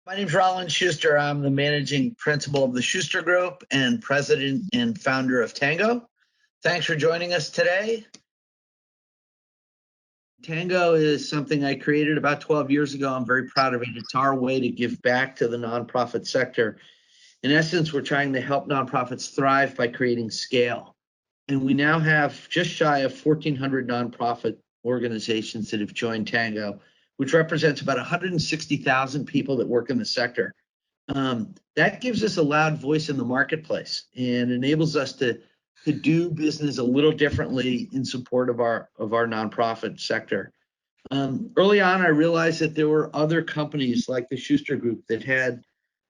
My name is Rollin Schuster. I'm the managing principal of the Schuster Group and president and founder of TANGO. Thanks for joining us today. TANGO is something I created about 12 years ago. I'm very proud of it. It's our way to give back to the nonprofit sector. In essence, we're trying to help nonprofits thrive by creating scale. And we now have just shy of 1,400 nonprofit organizations that have joined TANGO, which represents about 160,000 people that work in the sector. That gives us a loud voice in the marketplace and enables us to do business a little differently in support of our nonprofit sector. Early on, I realized that there were other companies like the Schuster Group that had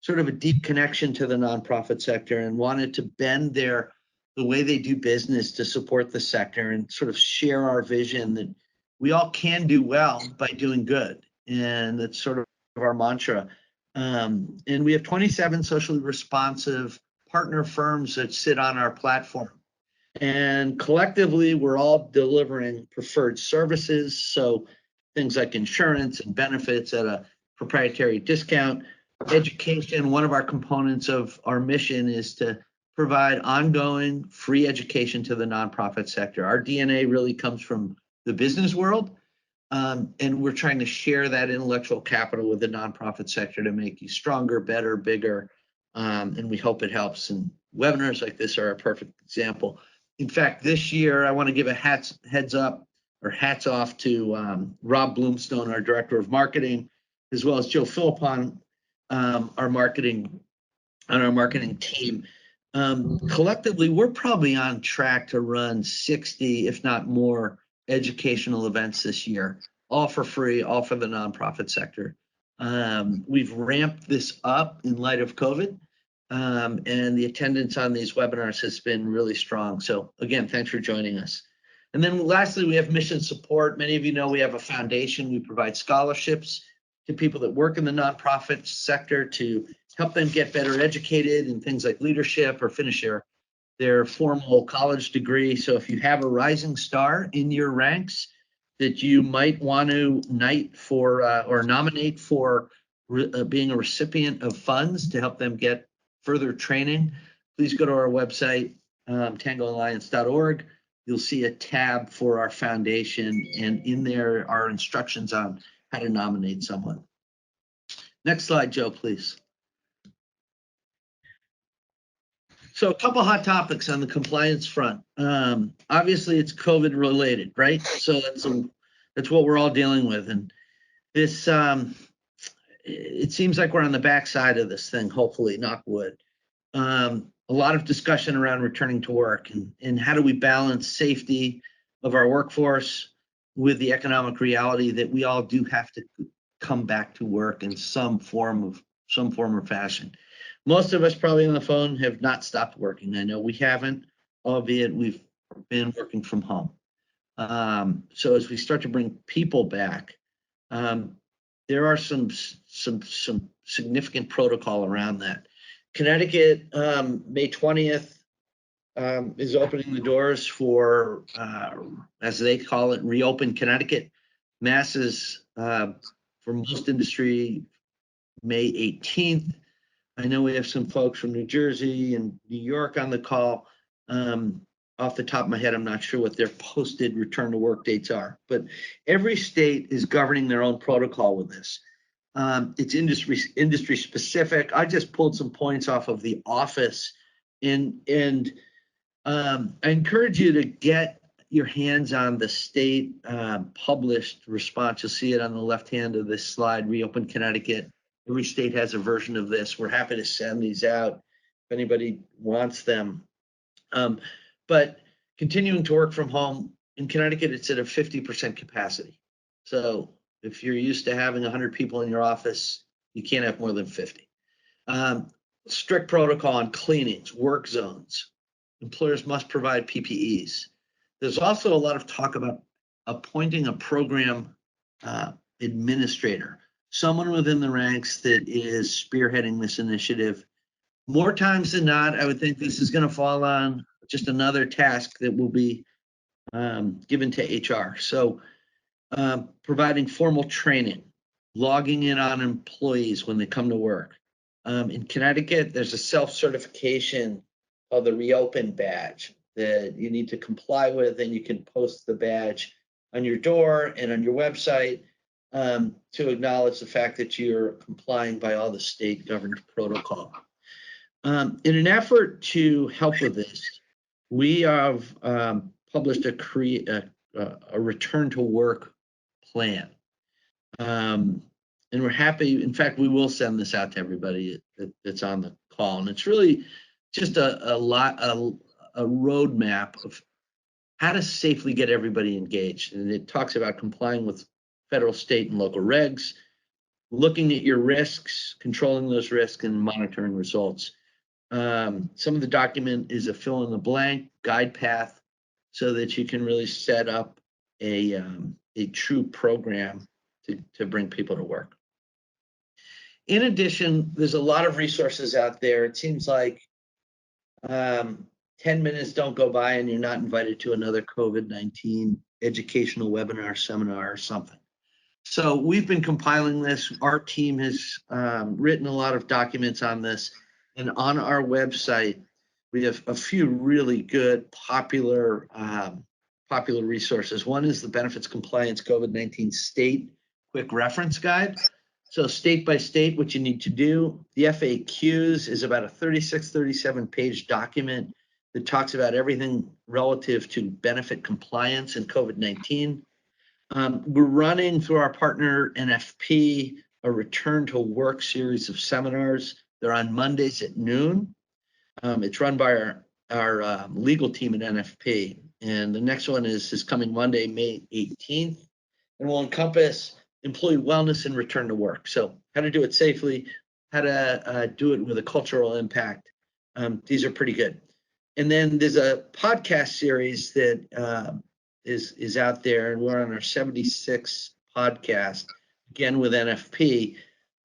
sort of a deep connection to the nonprofit sector and wanted to bend the way they do business to support the sector and sort of share our vision that we all can do well by doing good. And that's sort of our mantra. And we have 27 socially responsive partner firms that sit on our platform. And collectively, we're all delivering preferred services. So things like insurance and benefits at a proprietary discount. Education, one of our components of our mission is to provide ongoing free education to the nonprofit sector. Our DNA really comes from the business world, and we're trying to share that intellectual capital with the nonprofit sector to make you stronger, better, bigger, and we hope it helps. And webinars like this are a perfect example. In fact, this year, I want to give a hats off to Rob Bloomstone, our director of marketing, as well as Joe Philippon, our marketing team. Collectively, we're probably on track to run 60, if not more, educational events this year, all for free, all for the nonprofit sector. We've ramped this up in light of COVID, and the attendance on these webinars has been really strong. So again, thanks for joining us. And then lastly, we have mission support. Many of you know we have a foundation. We provide scholarships to people that work in the nonprofit sector to help them get better educated in things like leadership or finish their formal college degree. So if you have a rising star in your ranks that you might want to nominate for being a recipient of funds to help them get further training, please go to our website, tangoalliance.org. You'll see a tab for our foundation, and in there are instructions on how to nominate someone. Next slide, Joe, please. So a couple hot topics on the compliance front. Obviously, it's COVID related, right? So that's what we're all dealing with. And this, it seems like we're on the backside of this thing, hopefully, knock wood. A lot of discussion around returning to work and how do we balance safety of our workforce with the economic reality that we all do have to come back to work in some form or fashion. Most of us probably on the phone have not stopped working. I know we haven't, albeit we've been working from home. So as we start to bring people back, there are some significant protocol around that. Connecticut, May 20th, is opening the doors for, as they call it, Reopen Connecticut. Mass is, for most industry, May 18th. I know we have some folks from New Jersey and New York on the call. Off the top of my head, I'm not sure what their posted return to work dates are, but every state is governing their own protocol with this. It's industry specific. I just pulled some points off of the office, and I encourage you to get your hands on the state published response. You'll see it on the left hand of this slide, Reopen Connecticut. Every state has a version of this. We're happy to send these out if anybody wants them. But continuing to work from home, in Connecticut, it's at a 50% capacity. So if you're used to having 100 people in your office, you can't have more than 50. Strict protocol on cleanings, work zones. Employers must provide PPEs. There's also a lot of talk about appointing a program administrator, someone within the ranks that is spearheading this initiative. More times than not, I would think this is going to fall on just another task that will be given to HR. So providing formal training, logging in on employees when they come to work. In Connecticut, there's a self-certification called the Reopen badge that you need to comply with, and you can post the badge on your door and on your website to acknowledge the fact that you're complying by all the state governed protocol. In an effort to help with this, we have published a return to work plan. And we're happy. In fact, we will send this out to everybody that's on the call. And it's really just a roadmap of how to safely get everybody engaged. And it talks about complying with federal, state, and local regs, looking at your risks, controlling those risks, and monitoring results. Some of the document is a fill in the blank guide path so that you can really set up a true program to bring people to work. In addition, there's a lot of resources out there. It seems like 10 minutes don't go by and you're not invited to another COVID-19 educational webinar, seminar, or something. So we've been compiling this. Our team has written a lot of documents on this. And on our website, we have a few really good, popular resources. One is the Benefits Compliance COVID-19 State Quick Reference Guide. So state by state, what you need to do. The FAQs is about a 36, 37-page document that talks about everything relative to benefit compliance and COVID-19. We're running through our partner NFP a return to work series of seminars. They're on Mondays at noon. It's run by our legal team at NFP. And the next one is coming Monday, May 18th, and will encompass employee wellness and return to work. So how to do it safely, how to do it with a cultural impact. These are pretty good. And then there's a podcast series that is out there, and we're on our 76th podcast, again with NFP.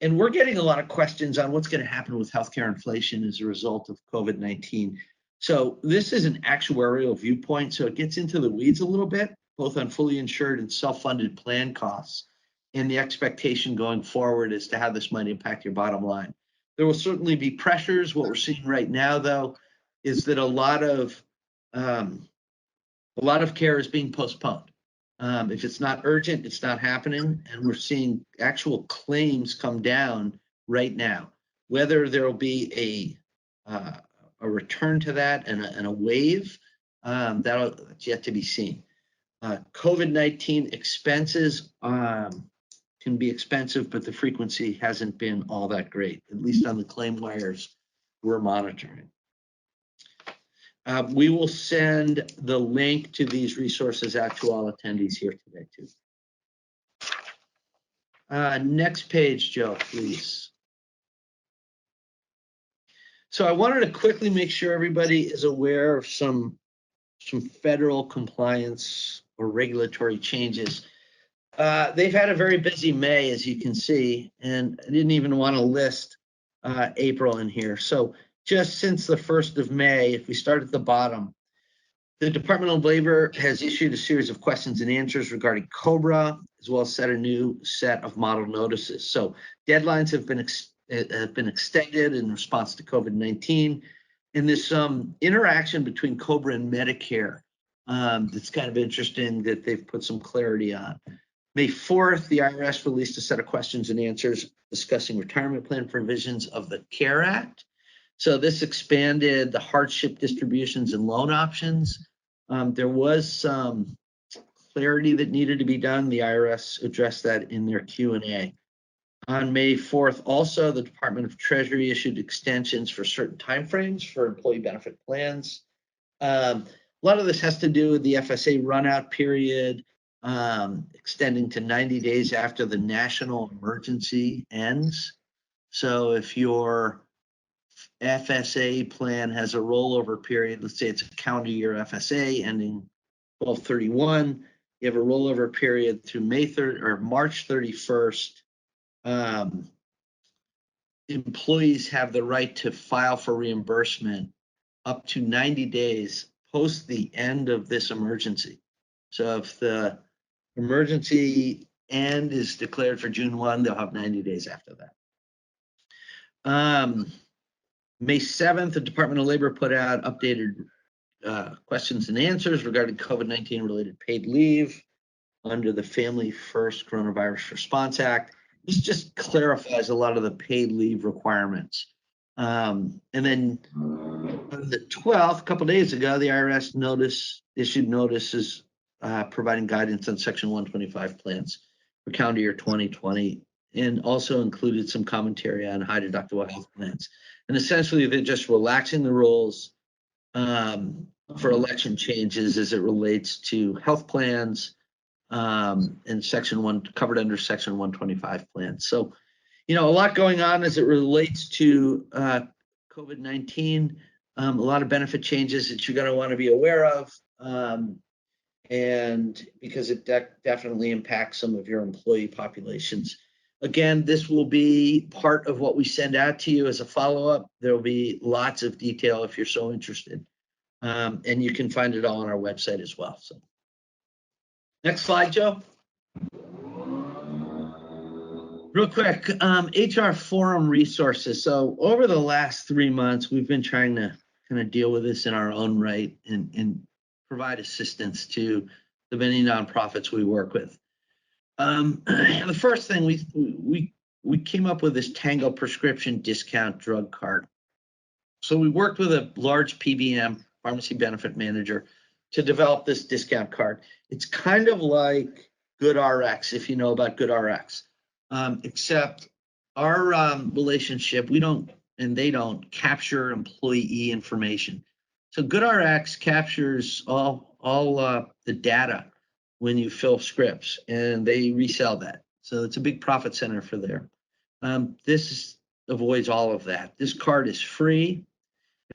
And we're getting a lot of questions on what's going to happen with healthcare inflation as a result of COVID-19. So this is an actuarial viewpoint, so it gets into the weeds a little bit, both on fully insured and self-funded plan costs, and the expectation going forward as to how this might impact your bottom line. There will certainly be pressures. What we're seeing right now, though, is that a lot of care is being postponed. If it's not urgent, it's not happening, and we're seeing actual claims come down right now. Whether there will be a return to that and a wave, that's yet to be seen. COVID-19 expenses can be expensive, but the frequency hasn't been all that great, at least on the claim wires we're monitoring. We will send the link to these resources out to all attendees here today, too. Next page, Joe, please. So I wanted to quickly make sure everybody is aware of some federal compliance or regulatory changes. They've had a very busy May, as you can see, and I didn't even want to list April in here. So just since the 1st of May, if we start at the bottom, the Department of Labor has issued a series of questions and answers regarding COBRA, as well as set a new set of model notices. So deadlines have been extended in response to COVID-19, and there's some interaction between COBRA and Medicare that's kind of interesting that they've put some clarity on. May 4th, the IRS released a set of questions and answers discussing retirement plan provisions of the CARE Act. So this expanded the hardship distributions and loan options. There was some clarity that needed to be done. The IRS addressed that in their Q&A. On May 4th, also, the Department of Treasury issued extensions for certain timeframes for employee benefit plans. A lot of this has to do with the FSA runout period, extending to 90 days after the national emergency ends. So if your FSA plan has a rollover period, let's say it's a calendar year FSA ending 12/31, you have a rollover period through March 31st. Employees have the right to file for reimbursement up to 90 days post the end of this emergency. So if the emergency end is declared for June 1, they'll have 90 days after that. May 7th, the Department of Labor put out updated questions and answers regarding COVID-19 related paid leave under the Family First Coronavirus Response Act. This just clarifies a lot of the paid leave requirements. And then on the 12th, a couple of days ago, the IRS issued notices providing guidance on Section 125 plans for calendar year 2020, and also included some commentary on high deductible health plans. And essentially, they're just relaxing the rules for election changes as it relates to health plans and Section 1 covered under Section 125 plans. So, a lot going on as it relates to COVID-19. A lot of benefit changes that you're going to want to be aware of, and because it definitely impacts some of your employee populations. Again, this will be part of what we send out to you as a follow-up. There will be lots of detail if you're so interested, and you can find it all on our website as well. So, next slide, Joe. Real quick, HR forum resources. So over the last 3 months, we've been trying to kind of deal with this in our own right and provide assistance to the many nonprofits we work with. The first thing we came up with this TANGO prescription discount drug card. So we worked with a large PBM, pharmacy benefit manager, to develop this discount card. It's kind of like GoodRx, if you know about GoodRx, except our relationship, we don't and they don't capture employee information. So GoodRx captures all the data when you fill scripts, and they resell that. So it's a big profit center for there. This avoids all of that. This card is free.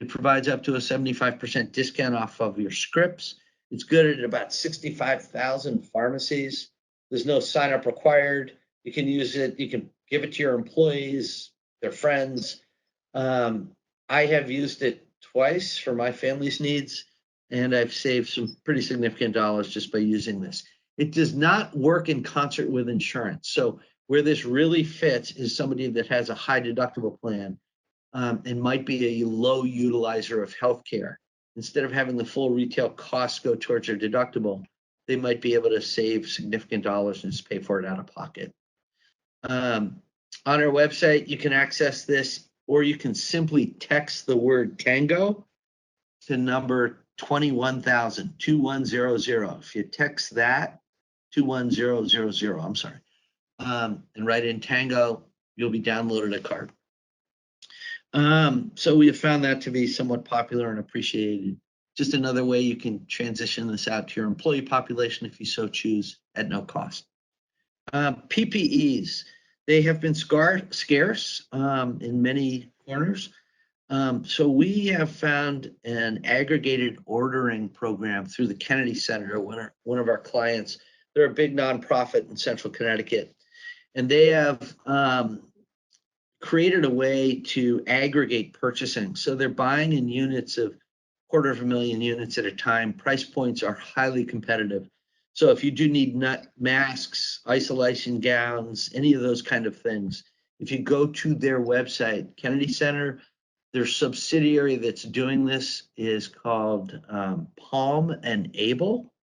It provides up to a 75% discount off of your scripts. It's good at about 65,000 pharmacies. There's no sign up required. You can use it. You can give it to your employees, their friends. I have used it twice for my family's needs, and I've saved some pretty significant dollars just by using this. It does not work in concert with insurance. So where this really fits is somebody that has a high deductible plan and might be a low utilizer of healthcare. Instead of having the full retail costs go towards their deductible, they might be able to save significant dollars and just pay for it out of pocket. On our website, you can access this, or you can simply text the word TANGO to number 21,000, 2100. If you text that, 21000, I'm sorry, and write in TANGO, you'll be downloaded a card. So we have found that to be somewhat popular and appreciated. Just another way you can transition this out to your employee population if you so choose at no cost. PPEs, they have been scarce in many corners. So we have found an aggregated ordering program through the Kennedy Center, one of our clients. They're a big nonprofit in Central Connecticut, and they have created a way to aggregate purchasing. So they're buying in units of 250,000 units at a time. Price points are highly competitive. So if you do need masks, isolation gowns, any of those kind of things, if you go to their website, Kennedy Center, their subsidiary that's doing this is called Palm and Able.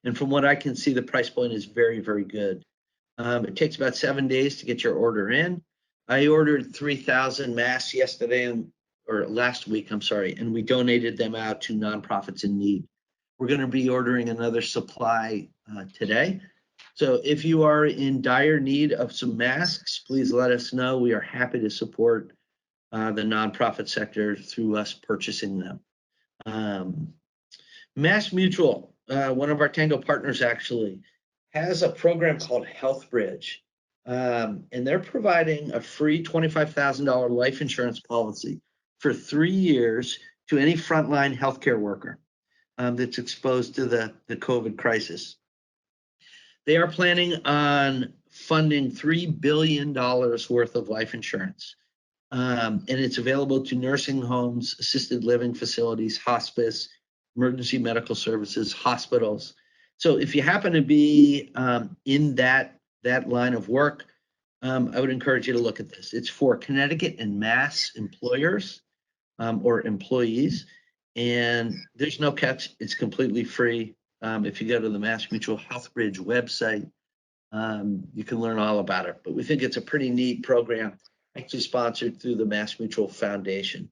And from what I can see, the price point is very, very good. It takes about 7 days to get your order in. I ordered 3,000 masks last week, and we donated them out to nonprofits in need. We're going to be ordering another supply today. So if you are in dire need of some masks, please let us know. We are happy to support the nonprofit sector through us purchasing them. Mass Mutual, one of our Tango partners actually, has a program called Health Bridge. And they're providing a free $25,000 life insurance policy for 3 years to any frontline healthcare worker that's exposed to the COVID crisis. They are planning on funding $3 billion worth of life insurance. And it's available to nursing homes, assisted living facilities, hospice, emergency medical services, hospitals. So if you happen to be in that line of work, I would encourage you to look at this. It's for Connecticut and Mass employers or employees, and there's no catch. It's completely free. If you go to the Mass Mutual Health Bridge website, you can learn all about it. But we think it's a pretty neat program, actually sponsored through the Mass Mutual Foundation.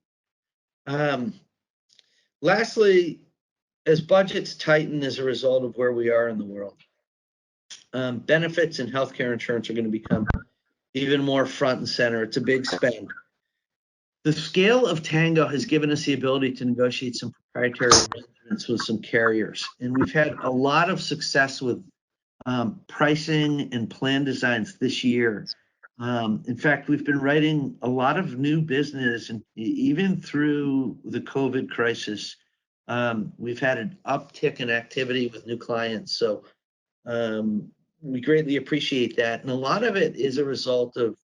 Lastly, as budgets tighten as a result of where we are in the world, benefits and healthcare insurance are going to become even more front and center. It's a big spend. The scale of TANGO has given us the ability to negotiate some proprietary arrangements with some carriers. And we've had a lot of success with pricing and plan designs this year. In fact, we've been writing a lot of new business, and even through the COVID crisis, we've had an uptick in activity with new clients. So we greatly appreciate that. And a lot of it is a result of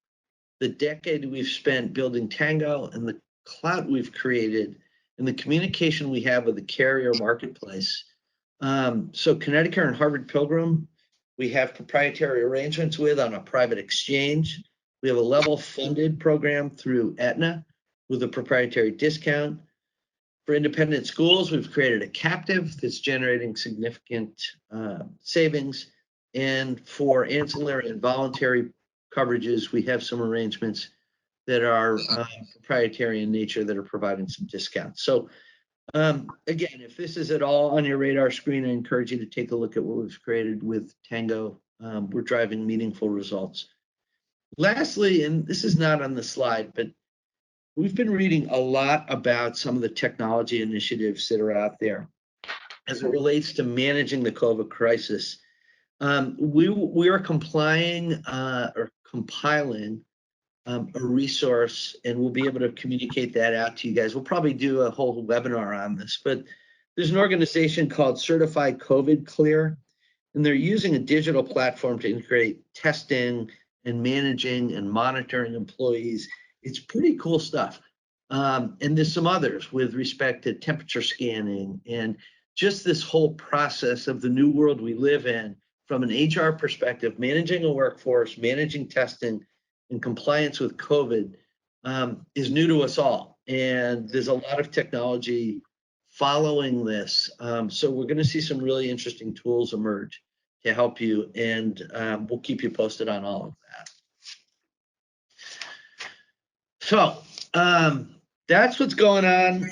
the decade we've spent building TANGO and the clout we've created and the communication we have with the carrier marketplace. So Connecticut and Harvard Pilgrim, we have proprietary arrangements with on a private exchange. We have a level funded program through Aetna with a proprietary discount. For independent schools, we've created a captive that's generating significant savings. And for ancillary and voluntary coverages, we have some arrangements that are proprietary in nature that are providing some discounts. So again, if this is at all on your radar screen, I encourage you to take a look at what we've created with TANGO. We're driving meaningful results. Lastly, and this is not on the slide, but we've been reading a lot about some of the technology initiatives that are out there as it relates to managing the COVID crisis. We are compiling a resource, and we'll be able to communicate that out to you guys. We'll probably do a whole webinar on this, but there's an organization called Certified COVID Clear, and they're using a digital platform to integrate testing and managing and monitoring employees. It's pretty cool stuff. And there's some others with respect to temperature scanning and just this whole process of the new world we live in from an HR perspective, managing a workforce, managing testing, and compliance with COVID is new to us all. And there's a lot of technology following this. So we're going to see some really interesting tools emerge to help you, and we'll keep you posted on all of that. So that's what's going on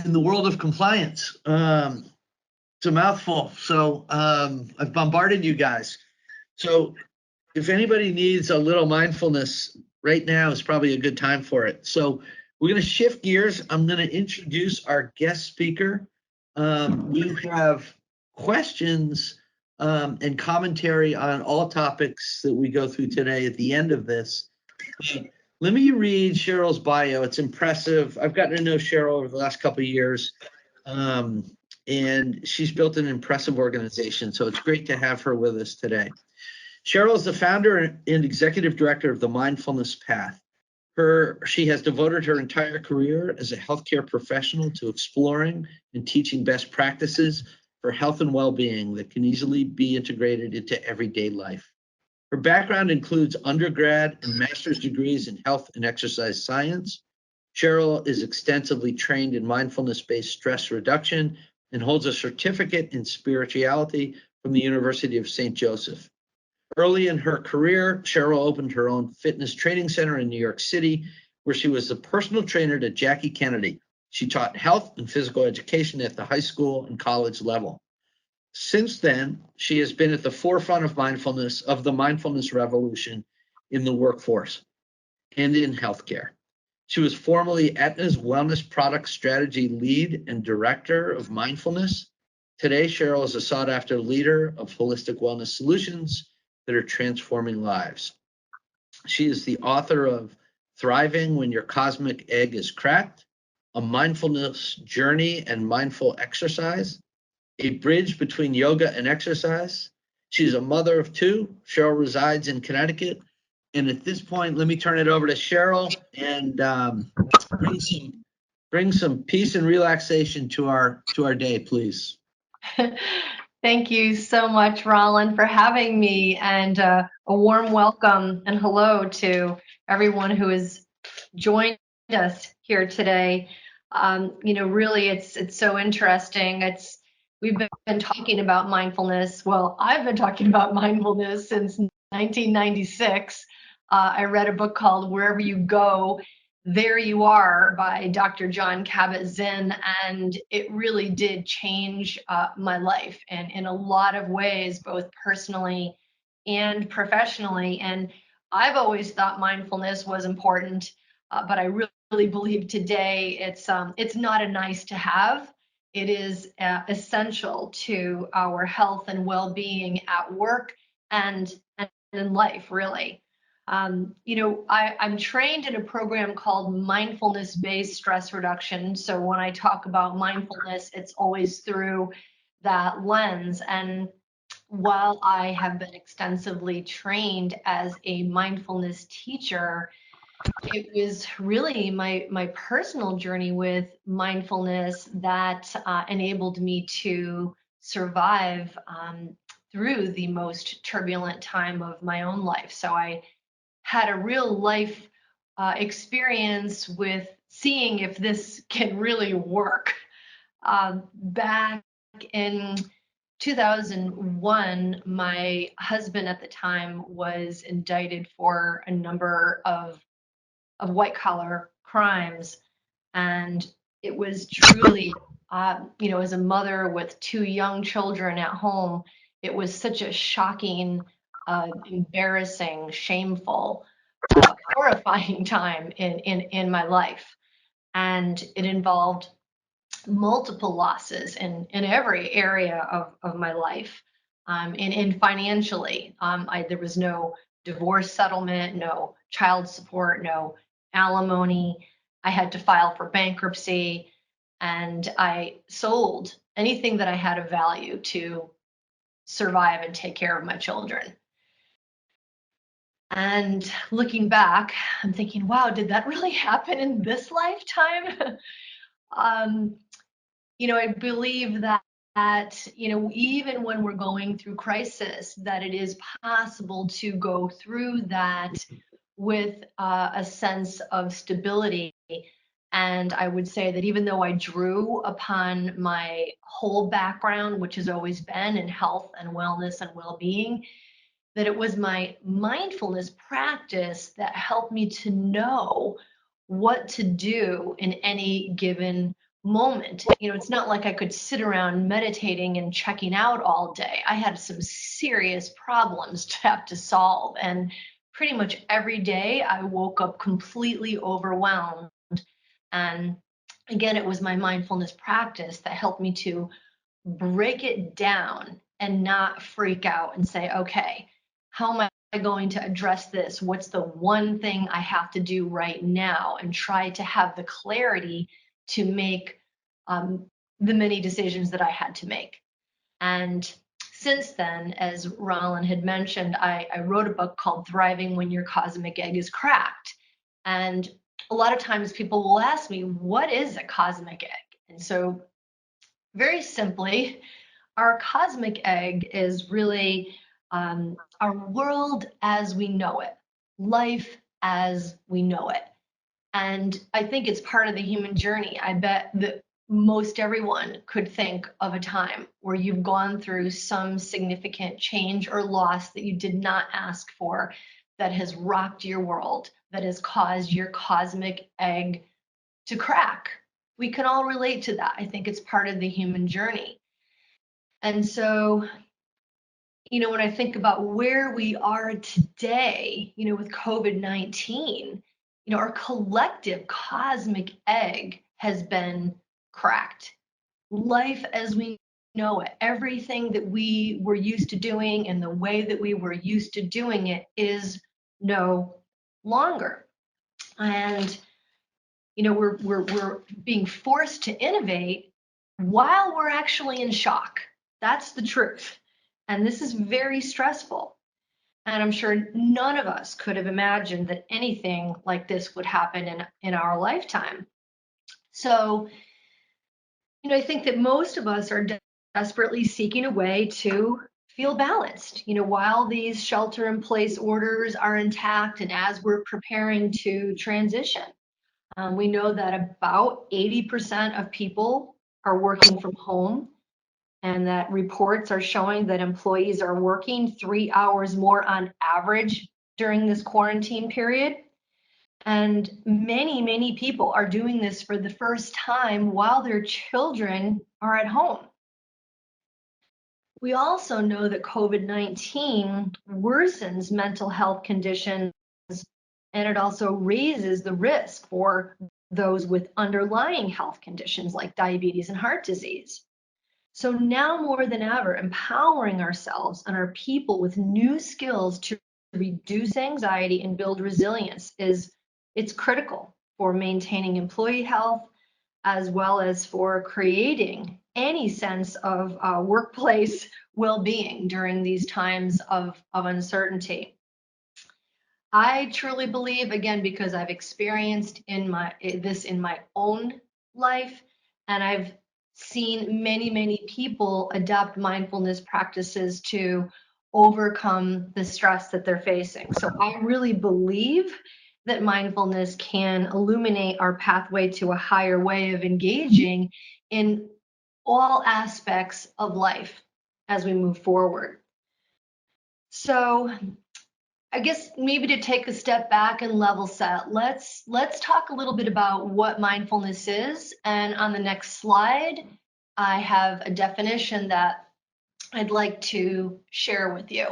in the world of compliance. It's a mouthful. So I've bombarded you guys. So if anybody needs a little mindfulness, right now is probably a good time for it. So we're going to shift gears. I'm going to introduce our guest speaker. We have questions and commentary on all topics that we go through today at the end of this. Let me read Cheryl's bio. It's impressive. I've gotten to know Cheryl over the last couple of years, and she's built an impressive organization. So it's great to have her with us today. Cheryl is the founder and executive director of the Mindfulness Path. She has devoted her entire career as a healthcare professional to exploring and teaching best practices for health and well-being that can easily be integrated into everyday life. Her background includes undergrad and master's degrees in health and exercise science. Cheryl is extensively trained in mindfulness-based stress reduction and holds a certificate in spirituality from the University of St. Joseph. Early in her career, Cheryl opened her own fitness training center in New York City, where she was the personal trainer to Jackie Kennedy. She taught health and physical education at the high school and college level. Since then, she has been at the forefront of the mindfulness revolution in the workforce and in healthcare. She was formerly Aetna's Wellness Product Strategy Lead and Director of Mindfulness. Today, Cheryl is a sought-after leader of holistic wellness solutions that are transforming lives. She is the author of Thriving When Your Cosmic Egg is Cracked, A Mindfulness Journey and Mindful Exercise, A Bridge Between Yoga and Exercise. She's a mother of two. Cheryl resides in Connecticut. And at this point, let me turn it over to Cheryl and bring some peace and relaxation to our day, please. Thank you so much, Rollin, for having me, and a warm welcome and hello to everyone who has joined us here today. Really, it's so interesting. We've been talking about mindfulness. Well, I've been talking about mindfulness since 1996. I read a book called Wherever You Go, There You Are by Dr. John Kabat-Zinn, and it really did change my life and in a lot of ways, both personally and professionally. And I've always thought mindfulness was important, but I really believe today it's not a nice to have. It is essential to our health and well-being at work and in life, really. I'm trained in a program called mindfulness-based stress reduction. So when I talk about mindfulness, it's always through that lens. And while I have been extensively trained as a mindfulness teacher, it was really my personal journey with mindfulness that enabled me to survive through the most turbulent time of my own life. So I had a real life experience with seeing if this can really work. Back in 2001, my husband at the time was indicted for a number of white collar crimes. And it was truly, as a mother with two young children at home, it was such a shocking, embarrassing, shameful, horrifying time in my life. And it involved multiple losses in every area of my life. And financially, there was no divorce settlement, no child support, no alimony. I had to file for bankruptcy, and I sold anything that I had of value to survive and take care of my children. And looking back, I'm thinking, wow, did that really happen in this lifetime? um, I believe that even when we're going through crisis, that it is possible to go through that with a sense of stability. And I would say that even though I drew upon my whole background, which has always been in health and wellness and well-being, that it was my mindfulness practice that helped me to know what to do in any given moment. It's not like I could sit around meditating and checking out all day. I had some serious problems to have to solve. And pretty much every day I woke up completely overwhelmed. And again, it was my mindfulness practice that helped me to break it down and not freak out and say, okay, how am I going to address this? What's the one thing I have to do right now? And try to have the clarity to make the many decisions that I had to make. And since then, as Rollin had mentioned, I wrote a book called Thriving When Your Cosmic Egg is Cracked. And a lot of times people will ask me, what is a cosmic egg? And so, very simply, our cosmic egg is really our world as we know it, life as we know it. And I think it's part of the human journey. I bet that most everyone could think of a time where you've gone through some significant change or loss that you did not ask for, that has rocked your world, that has caused your cosmic egg to crack. We can all relate to that. I think it's part of the human journey. And so, when I think about where we are today, with COVID-19, our collective cosmic egg has been cracked. Life as we know it, everything that we were used to doing and the way that we were used to doing it is no longer. And we're being forced to innovate while we're actually in shock. That's the truth. And this is very stressful. And I'm sure none of us could have imagined that anything like this would happen in our lifetime. So, I think that most of us are desperately seeking a way to feel balanced, while these shelter in place orders are intact and as we're preparing to transition. We know that about 80% of people are working from home, and that reports are showing that employees are working 3 hours more on average during this quarantine period. And many, many people are doing this for the first time while their children are at home. We also know that COVID-19 worsens mental health conditions, and it also raises the risk for those with underlying health conditions like diabetes and heart disease. So now more than ever, empowering ourselves and our people with new skills to reduce anxiety and build resilience it's critical for maintaining employee health, as well as for creating any sense of workplace well-being during these times of uncertainty. I truly believe, again, because I've experienced this in my own life, and I've seen many, many people adopt mindfulness practices to overcome the stress that they're facing. So I really believe that mindfulness can illuminate our pathway to a higher way of engaging in all aspects of life as we move forward. So I guess maybe to take a step back and level set, let's talk a little bit about what mindfulness is. And on the next slide, I have a definition that I'd like to share with you.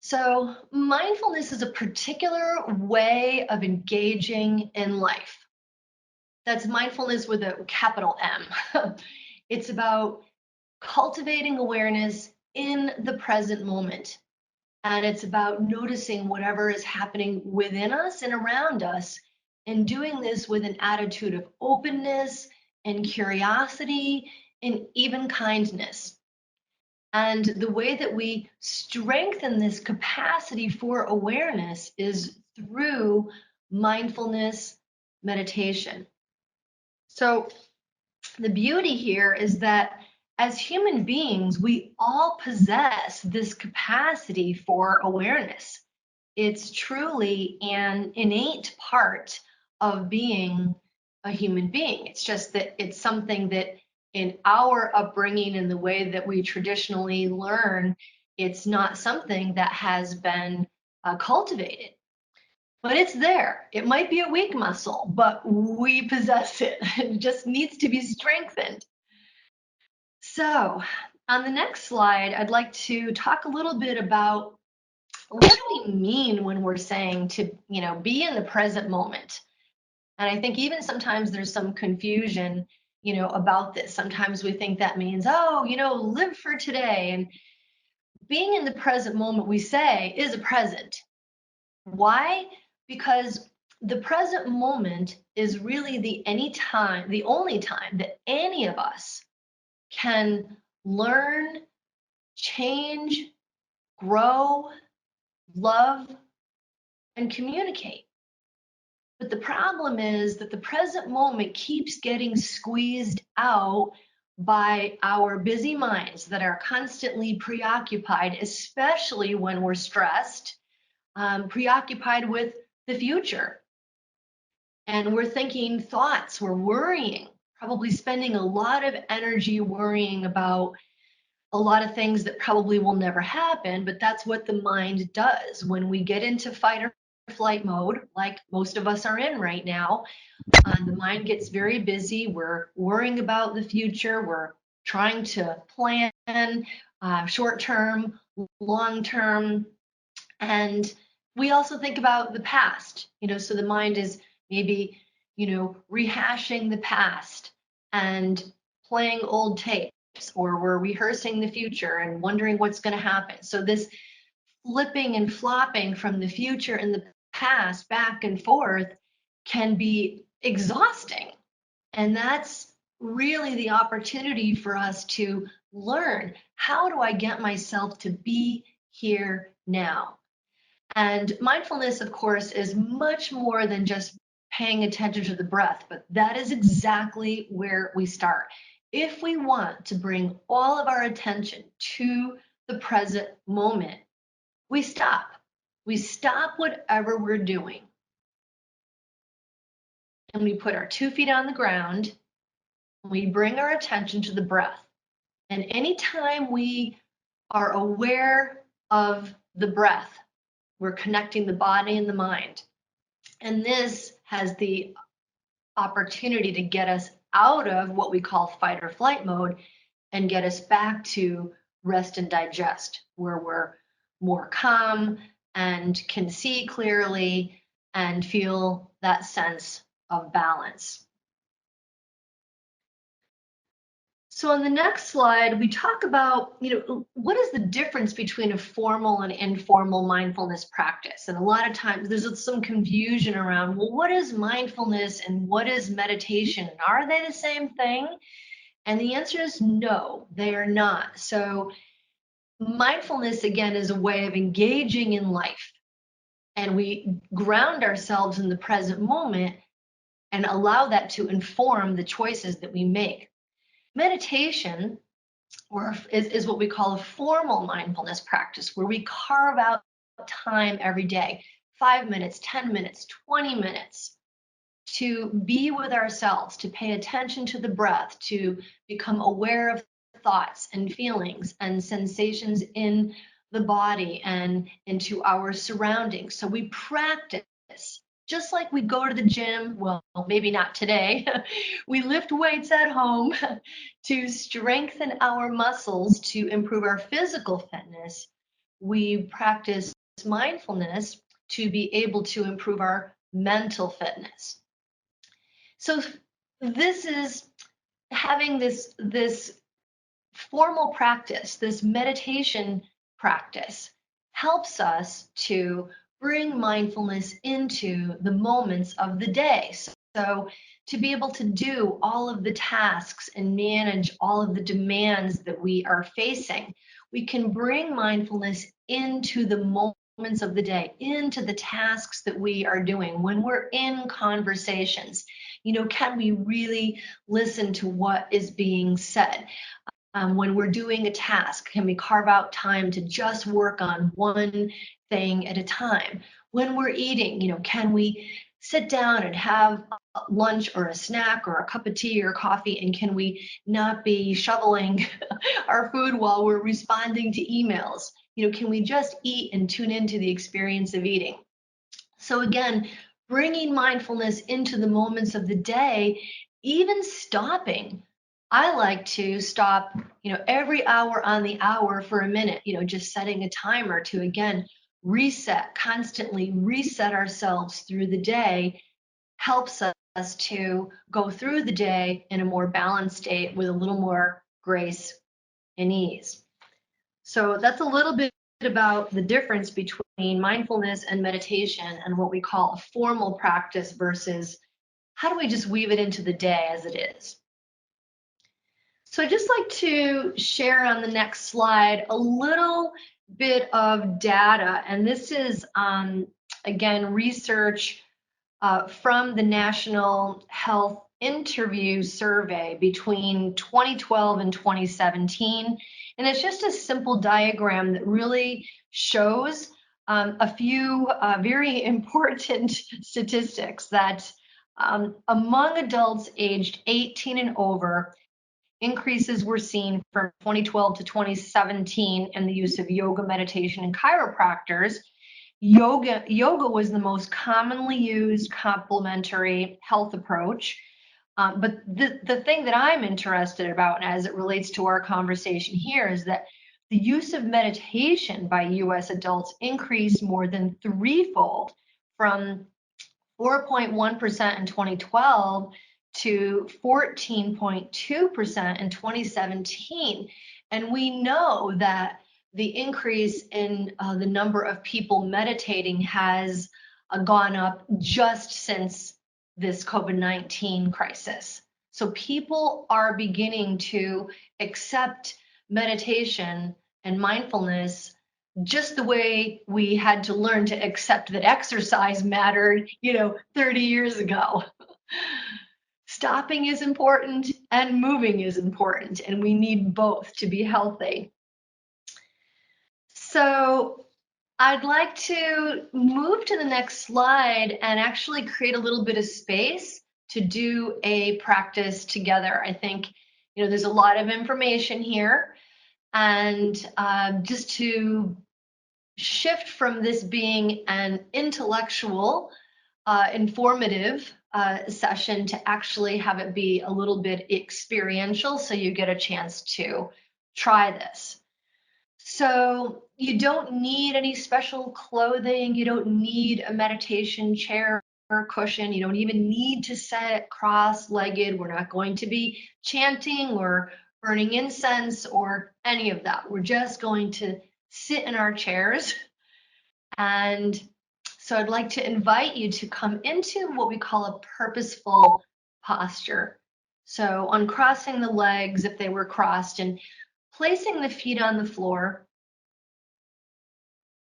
So mindfulness is a particular way of engaging in life. That's mindfulness with a capital M. It's about cultivating awareness in the present moment. And it's about noticing whatever is happening within us and around us, and doing this with an attitude of openness and curiosity and even kindness. And the way that we strengthen this capacity for awareness is through mindfulness meditation. So the beauty here is that as human beings, we all possess this capacity for awareness. It's truly an innate part of being a human being. It's just that it's something that in our upbringing and the way that we traditionally learn, it's not something that has been cultivated. But it's there. It might be a weak muscle, but we possess it. It just needs to be strengthened. So on the next slide, I'd like to talk a little bit about what do we mean when we're saying to, be in the present moment. And I think even sometimes there's some confusion, about this. Sometimes we think that means, live for today. And being in the present moment, we say, is a present. Why? Because the present moment is really the only time that any of us can learn, change, grow, love, and communicate. But the problem is that the present moment keeps getting squeezed out by our busy minds that are constantly preoccupied, especially when we're stressed, preoccupied with the future. And we're thinking thoughts, we're worrying, probably spending a lot of energy worrying about a lot of things that probably will never happen, but that's what the mind does. When we get into fight or flight mode, like most of us are in right now, the mind gets very busy. We're worrying about the future. We're trying to plan short term, long term, and we also think about the past, so the mind is maybe, rehashing the past and playing old tapes, or we're rehearsing the future and wondering what's going to happen. So this flipping and flopping from the future and the past back and forth can be exhausting. And that's really the opportunity for us to learn, how do I get myself to be here now? And mindfulness, of course, is much more than just paying attention to the breath, but that is exactly where we start. if we want to bring all of our attention to the present moment, we stop. We stop whatever we're doing. And we put our 2 feet on the ground. We bring our attention to the breath. And anytime we are aware of the breath, we're connecting the body and the mind. And this has the opportunity to get us out of what we call fight or flight mode and get us back to rest and digest, where we're more calm and can see clearly and feel that sense of balance. So on the next slide, we talk about, what is the difference between a formal and informal mindfulness practice? And a lot of times there's some confusion around, well, what is mindfulness and what is meditation? Are they the same thing? And the answer is no, they are not. So mindfulness, again, is a way of engaging in life. And we ground ourselves in the present moment and allow that to inform the choices that we make. Meditation is what we call a formal mindfulness practice, where we carve out time every day, 5 minutes, 10 minutes, 20 minutes, to be with ourselves, to pay attention to the breath, to become aware of thoughts and feelings and sensations in the body and into our surroundings. So we practice. Just like we go to the gym, well, maybe not today, we lift weights at home to strengthen our muscles, to improve our physical fitness. We practice mindfulness to be able to improve our mental fitness. So this is having this formal practice, this meditation practice, helps us to bring mindfulness into the moments of the day. So to be able to do all of the tasks and manage all of the demands that we are facing, we can bring mindfulness into the moments of the day, into the tasks that we are doing. When we're in conversations, can we really listen to what is being said? When we're doing a task, can we carve out time to just work on one thing at a time? When we're eating, can we sit down and have lunch or a snack or a cup of tea or coffee, and can we not be shoveling our food while we're responding to emails? Can we just eat and tune into the experience of eating? So again, bringing mindfulness into the moments of the day, even stopping. I like to stop, every hour on the hour for a minute, just setting a timer to, again, reset, constantly reset ourselves through the day, helps us to go through the day in a more balanced state with a little more grace and ease. So that's a little bit about the difference between mindfulness and meditation and what we call a formal practice versus how do we just weave it into the day as it is. So I'd just like to share on the next slide a little bit of data, and this is, again, research from the National Health Interview Survey between 2012 and 2017. And it's just a simple diagram that really shows a few very important statistics that among adults aged 18 and over, increases were seen from 2012 to 2017 in the use of yoga, meditation, and chiropractors. Yoga was the most commonly used complementary health approach. But the thing that I'm interested about as it relates to our conversation here is that the use of meditation by US adults increased more than threefold from 4.1% in 2012 to 14.2% in 2017. And we know that the increase in the number of people meditating has gone up just since this COVID-19 crisis. So people are beginning to accept meditation and mindfulness just the way we had to learn to accept that exercise mattered, 30 years ago. stopping is important and moving is important, and we need both to be healthy. So I'd like to move to the next slide and actually create a little bit of space to do a practice together. I think, there's a lot of information here, and just to shift from this being an intellectual, informative session to actually have it be a little bit experiential, so you get a chance to try this. So you don't need any special clothing. You don't need a meditation chair or cushion. You don't even need to sit cross-legged. We're not going to be chanting or burning incense or any of that. We're just going to sit in our chairs. And so I'd like to invite you to come into what we call a purposeful posture. So uncrossing the legs if they were crossed and placing the feet on the floor,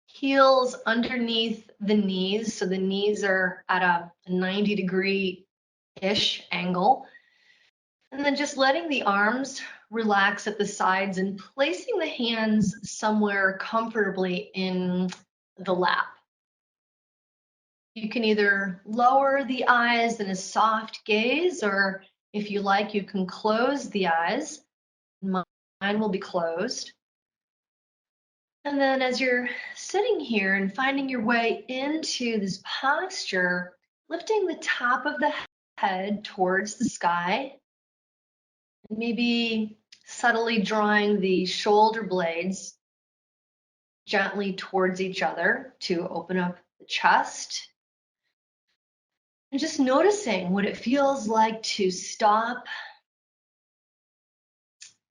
heels underneath the knees. So the knees are at a 90-degree-ish angle. And then just letting the arms relax at the sides and placing the hands somewhere comfortably in the lap. You can either lower the eyes in a soft gaze, or if you like, you can close the eyes. Mine will be closed. And then as you're sitting here and finding your way into this posture, lifting the top of the head towards the sky, and maybe subtly drawing the shoulder blades gently towards each other to open up the chest. And just noticing what it feels like to stop,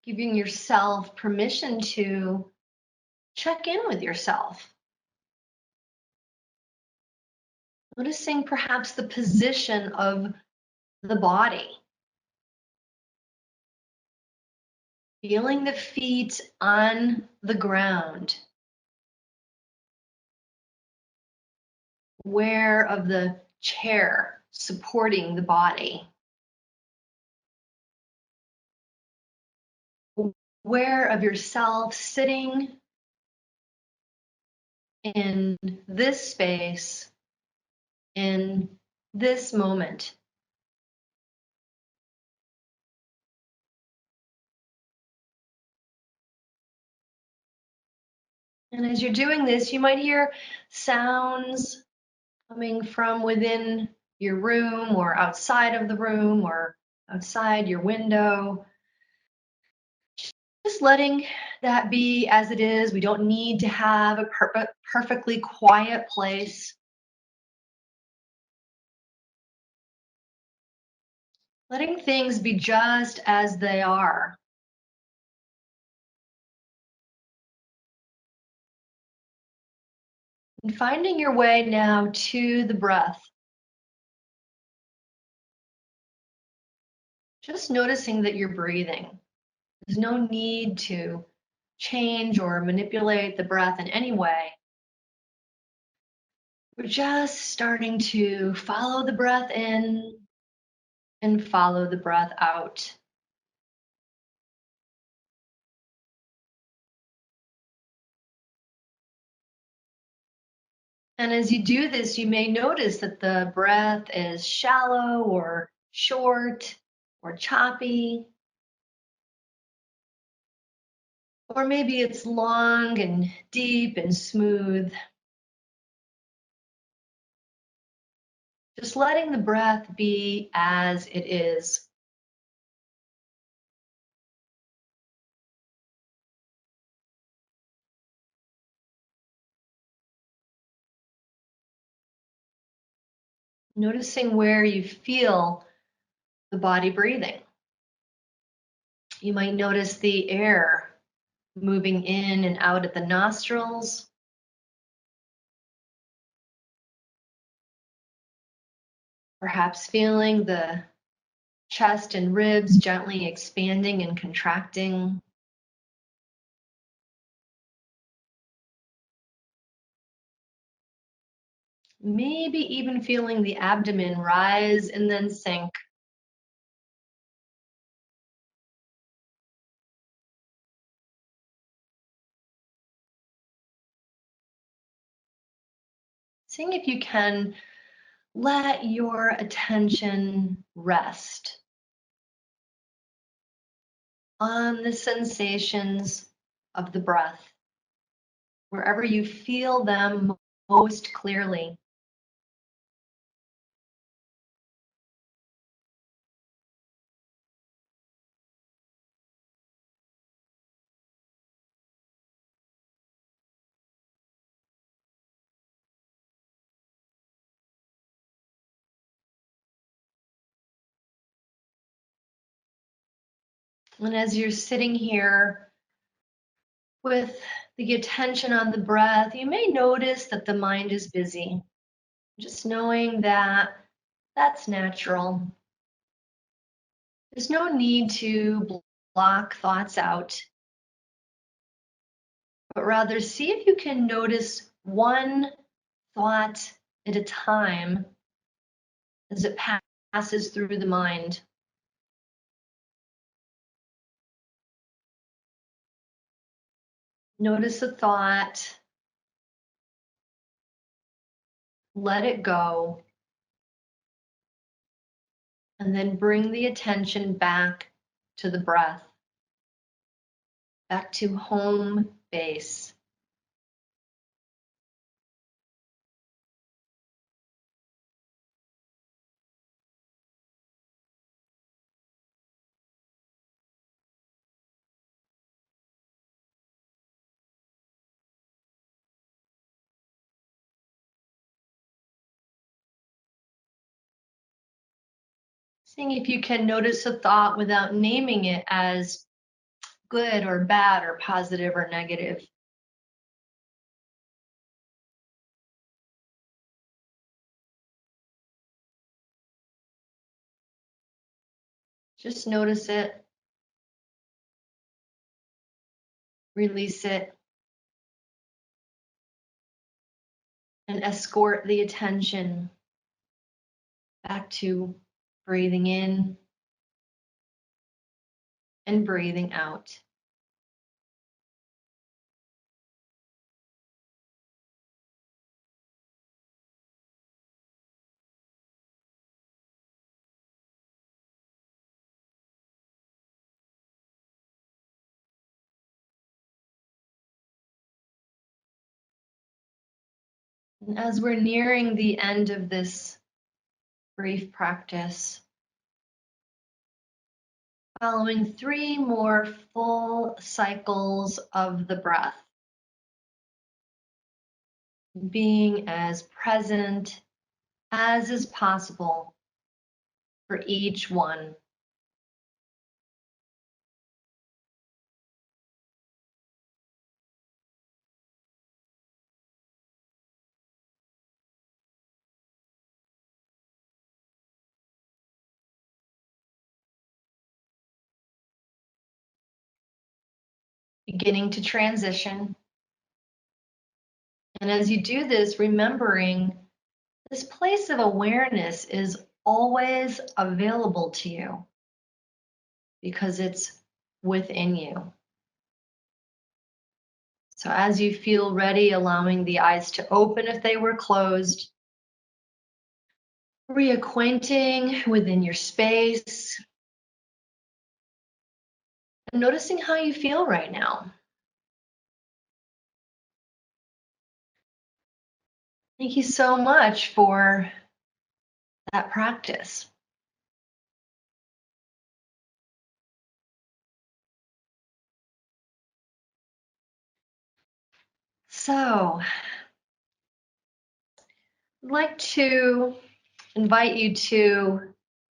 giving yourself permission to check in with yourself. Noticing perhaps the position of the body. Feeling the feet on the ground. Aware of the chair supporting the body. Aware of yourself sitting in this space, in this moment. And as you're doing this, you might hear sounds coming from within your room or outside of the room or outside your window. Just letting that be as it is. We don't need to have a perfectly quiet place. Letting things be just as they are. And finding your way now to the breath. Just noticing that you're breathing. There's no need to change or manipulate the breath in any way. We're just starting to follow the breath in and follow the breath out. And as you do this, you may notice that the breath is shallow or short or choppy. Or maybe it's long and deep and smooth. Just letting the breath be as it is. Noticing where you feel the body breathing. You might notice the air moving in and out at the nostrils. Perhaps feeling the chest and ribs gently expanding and contracting. Maybe even feeling the abdomen rise and then sink. Seeing if you can let your attention rest on the sensations of the breath, wherever you feel them most clearly. And as you're sitting here with the attention on the breath, you may notice that the mind is busy. Just knowing that that's natural. There's no need to block thoughts out, but rather see if you can notice one thought at a time as it passes through the mind. Notice a thought, let it go, and then bring the attention back to the breath, back to home base. Seeing if you can notice a thought without naming it as good or bad or positive or negative. Just notice it, release it, and escort the attention back to breathing in and breathing out. And as we're nearing the end of this brief practice, following 3 more full cycles of the breath, being as present as is possible for each one. Beginning to transition. And as you do this, remembering this place of awareness is always available to you because it's within you. So as you feel ready, allowing the eyes to open if they were closed, reacquainting within your space, and noticing how you feel right now. Thank you so much for that practice. So, I'd like to invite you to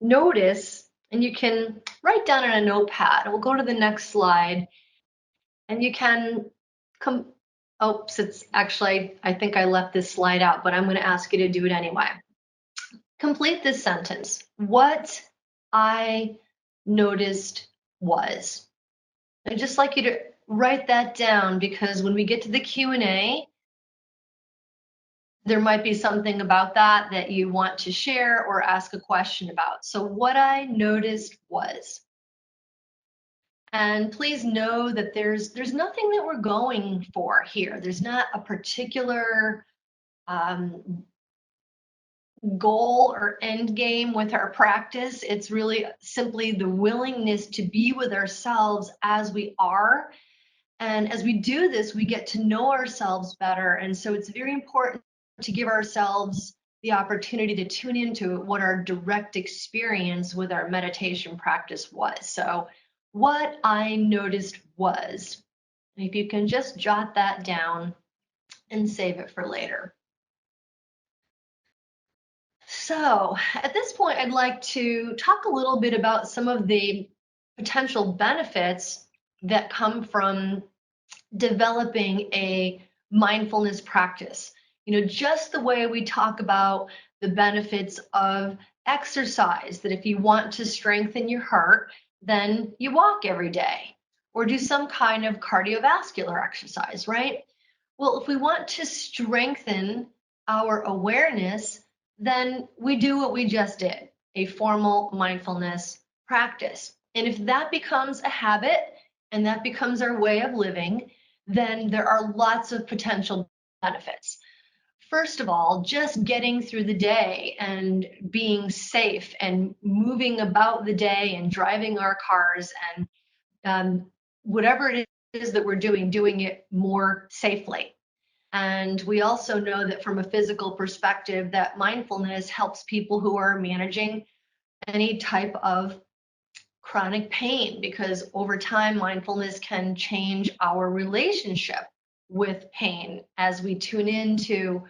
notice, and you can write down in a notepad. We'll go to the next slide, and you can come. Oops, it's actually, I think I left this slide out, but I'm going to ask you to do it anyway. Complete this sentence. What I noticed was. I'd just like you to write that down because when we get to the Q&A, there might be something about that you want to share or ask a question about. So what I noticed was, and please know that there's nothing that we're going for here. There's not a particular goal or end game with our practice. It's really simply the willingness to be with ourselves as we are. And as we do this, we get to know ourselves better. And so it's very important to give ourselves the opportunity to tune into what our direct experience with our meditation practice was. So what I noticed was, if you can just jot that down and save it for later. So at this point, I'd like to talk a little bit about some of the potential benefits that come from developing a mindfulness practice. You know, just the way we talk about the benefits of exercise, that if you want to strengthen your heart, then you walk every day or do some kind of cardiovascular exercise, right? Well, if we want to strengthen our awareness, then we do what we just did, a formal mindfulness practice. And if that becomes a habit and that becomes our way of living, then there are lots of potential benefits. First of all, just getting through the day and being safe and moving about the day and driving our cars and whatever it is that we're doing it more safely. And we also know that from a physical perspective, that mindfulness helps people who are managing any type of chronic pain, because over time, mindfulness can change our relationship with pain as we tune into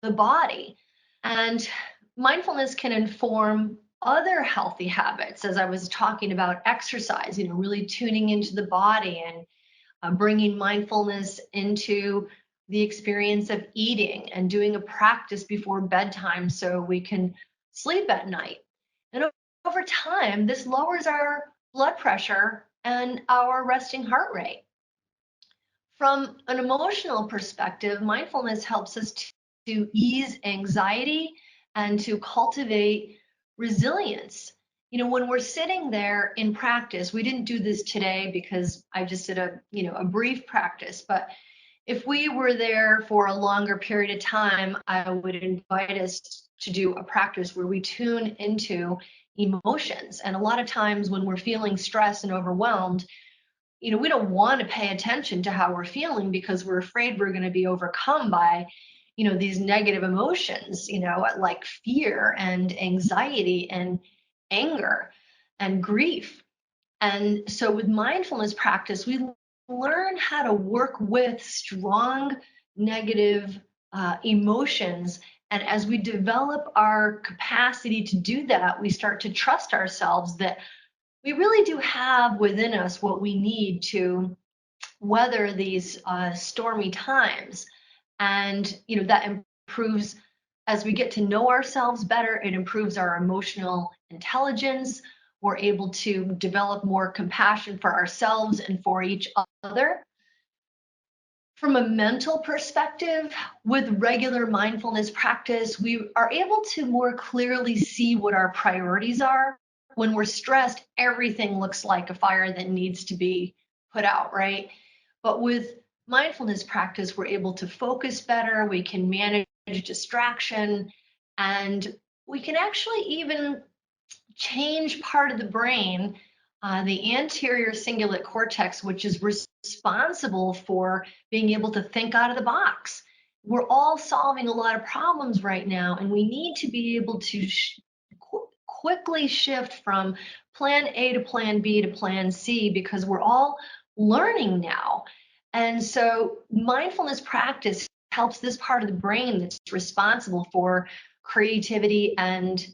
the body. And mindfulness can inform other healthy habits, as I was talking about exercise, you know, really tuning into the body and bringing mindfulness into the experience of eating and doing a practice before bedtime so we can sleep at night. And over time, this lowers our blood pressure and our resting heart rate. From an emotional perspective, mindfulness helps us to ease anxiety and to cultivate resilience. You know, when we're sitting there in practice, we didn't do this today because I just did a brief practice, but if we were there for a longer period of time, I would invite us to do a practice where we tune into emotions. And a lot of times when we're feeling stressed and overwhelmed, you know, we don't want to pay attention to how we're feeling because we're afraid we're going to be overcome by, you know, these negative emotions, you know, like fear and anxiety and anger and grief. And so with mindfulness practice, we learn how to work with strong negative emotions. And as we develop our capacity to do that, we start to trust ourselves that we really do have within us what we need to weather these stormy times. And, you know, that improves as we get to know ourselves better, it improves our emotional intelligence. We're able to develop more compassion for ourselves and for each other. From a mental perspective, with regular mindfulness practice, we are able to more clearly see what our priorities are. When we're stressed, everything looks like a fire that needs to be put out, right? But with mindfulness practice, we're able to focus better, we can manage distraction, and we can actually even change part of the brain, the anterior cingulate cortex, which is responsible for being able to think out of the box. We're all solving a lot of problems right now, and we need to be able to quickly shift from plan A to plan B to plan C because we're all learning now. And so mindfulness practice helps this part of the brain that's responsible for creativity and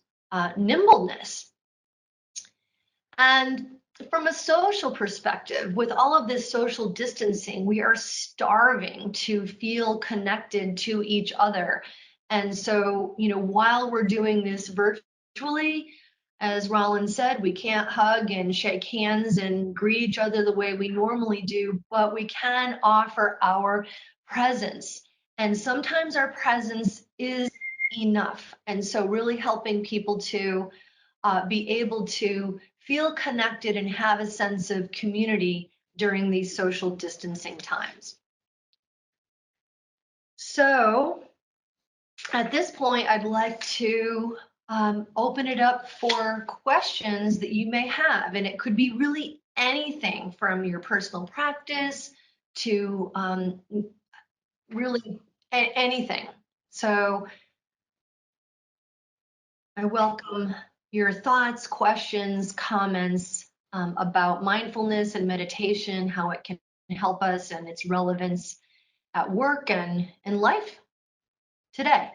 nimbleness. And from a social perspective, with all of this social distancing, we are starving to feel connected to each other. And so, you know, while we're doing this virtually, as Rollin said, we can't hug and shake hands and greet each other the way we normally do, but we can offer our presence. And sometimes our presence is enough. And so really helping people to be able to feel connected and have a sense of community during these social distancing times. So at this point, I'd like to open it up for questions that you may have. And it could be really anything from your personal practice to really anything. So I welcome your thoughts, questions, comments about mindfulness and meditation, how it can help us and its relevance at work and in life today.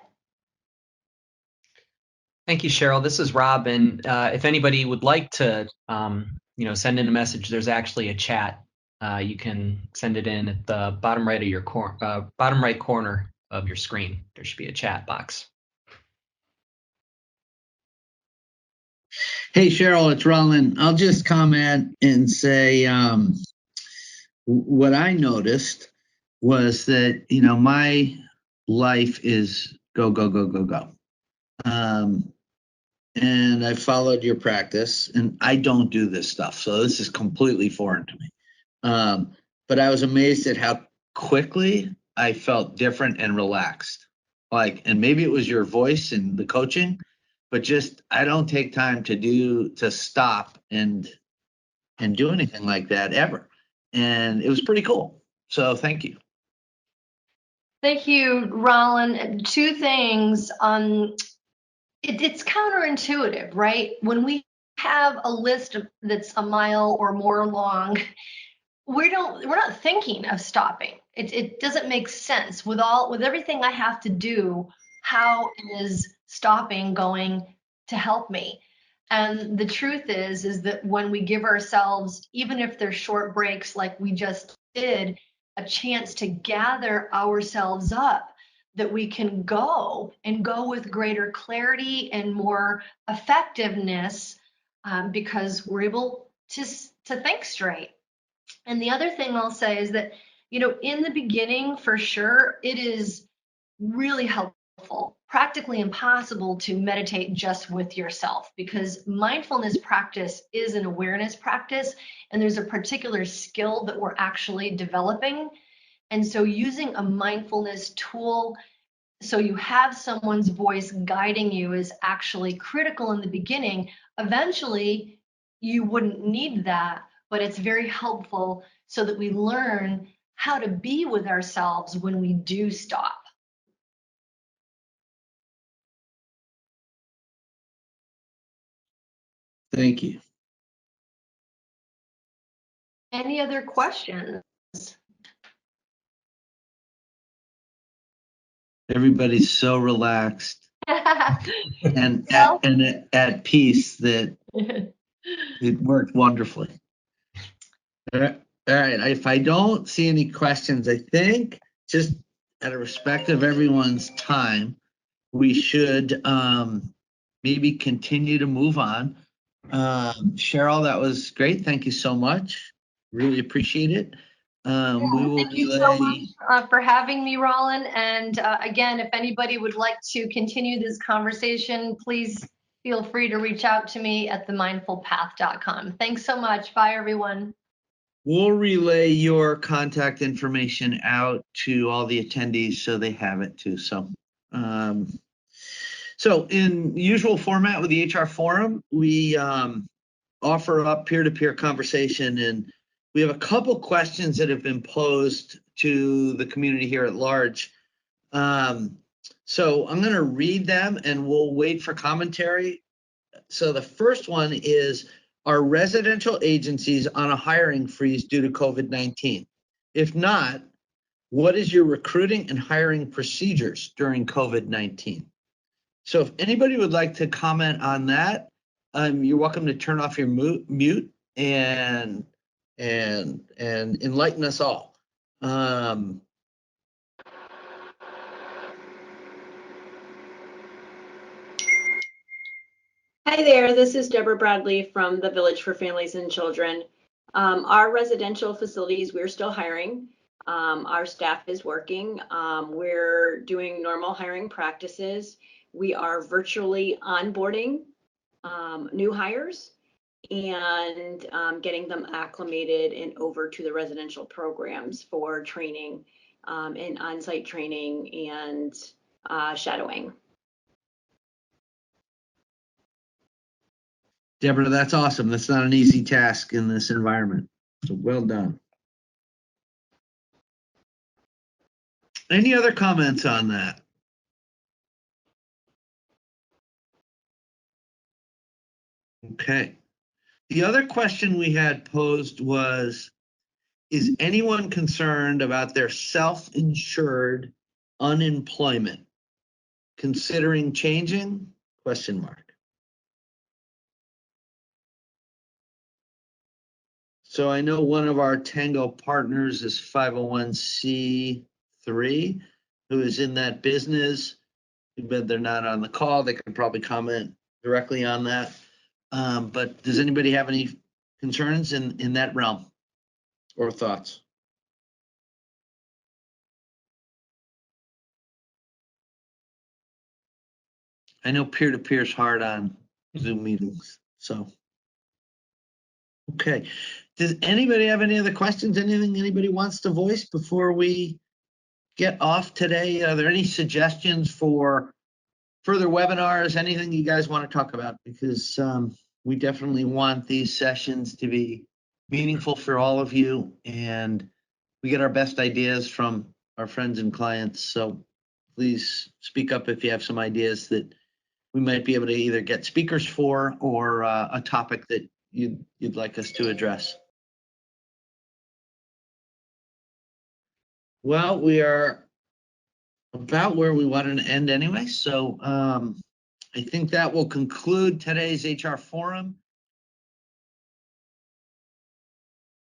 Thank you, Cheryl. This is Rob, and if anybody would like to, send in a message, there's actually a chat. You can send it in at the bottom right of your bottom right corner of your screen. There should be a chat box. Hey, Cheryl, it's Rollin. I'll just comment and say what I noticed was that, my life is go, go, go, go, go. And I followed your practice, and I don't do this stuff. So this is completely foreign to me. But I was amazed at how quickly I felt different and relaxed. And maybe it was your voice and the coaching, but just I don't take time to stop and do anything like that ever. And it was pretty cool. So thank you. Thank you, Rollin. Two things. It's counterintuitive, right? When we have a list that's a mile or more long, we're not thinking of stopping. It doesn't make sense with everything I have to do. How is stopping going to help me? And the truth is that when we give ourselves, even if they're short breaks like we just did, a chance to gather ourselves up, that we can go with greater clarity and more effectiveness because we're able to think straight. And the other thing I'll say is that, in the beginning, for sure, it is really helpful, practically impossible to meditate just with yourself because mindfulness practice is an awareness practice and there's a particular skill that we're actually developing. And so using a mindfulness tool so you have someone's voice guiding you is actually critical in the beginning. Eventually, you wouldn't need that, but it's very helpful so that we learn how to be with ourselves when we do stop. Thank you. Any other questions? Everybody's so relaxed and at peace that it worked wonderfully. All right. If I don't see any questions, I think just out of respect of everyone's time, we should maybe continue to move on. Cheryl, that was great. Thank you so much. Really appreciate it. We will Thank you so much for having me, Rollin. And again, if anybody would like to continue this conversation, please feel free to reach out to me at themindfulpath.com. Thanks so much. Bye, everyone. We'll relay your contact information out to all the attendees so they have it too. So in usual format with the HR Forum, we offer up peer-to-peer conversation, and we have a couple questions that have been posed to the community here at large. So I'm going to read them and we'll wait for commentary. So the first one is, are residential agencies on a hiring freeze due to COVID-19? If not, what is your recruiting and hiring procedures during COVID-19? So if anybody would like to comment on that, you're welcome to turn off your mute and enlighten us all. Hi there, this is Deborah Bradley from the Village for Families and Children. Our residential facilities, we're still hiring. Our staff is working. We're doing normal hiring practices. We are virtually onboarding new hires and getting them acclimated and over to the residential programs for training and on-site training and shadowing. Deborah, that's awesome. That's not an easy task in this environment. So well done. Any other comments on that? Okay. The other question we had posed was, is anyone concerned about their self-insured unemployment? Considering changing? Question mark. So I know one of our Tango partners is 501c3, who is in that business. Too bad they're not on the call. They could probably comment directly on that. But does anybody have any concerns in that realm or thoughts? I know peer-to-peer is hard on Zoom meetings, so. Okay. Does anybody have any other questions? Anything anybody wants to voice before we get off today? Are there any suggestions for further webinars? Anything you guys want to talk about? Because we definitely want these sessions to be meaningful for all of you, and we get our best ideas from our friends and clients. So please speak up if you have some ideas that we might be able to either get speakers for or a topic that you'd like us to address. Well, we are about where we wanted to end anyway. So I think that will conclude today's HR Forum.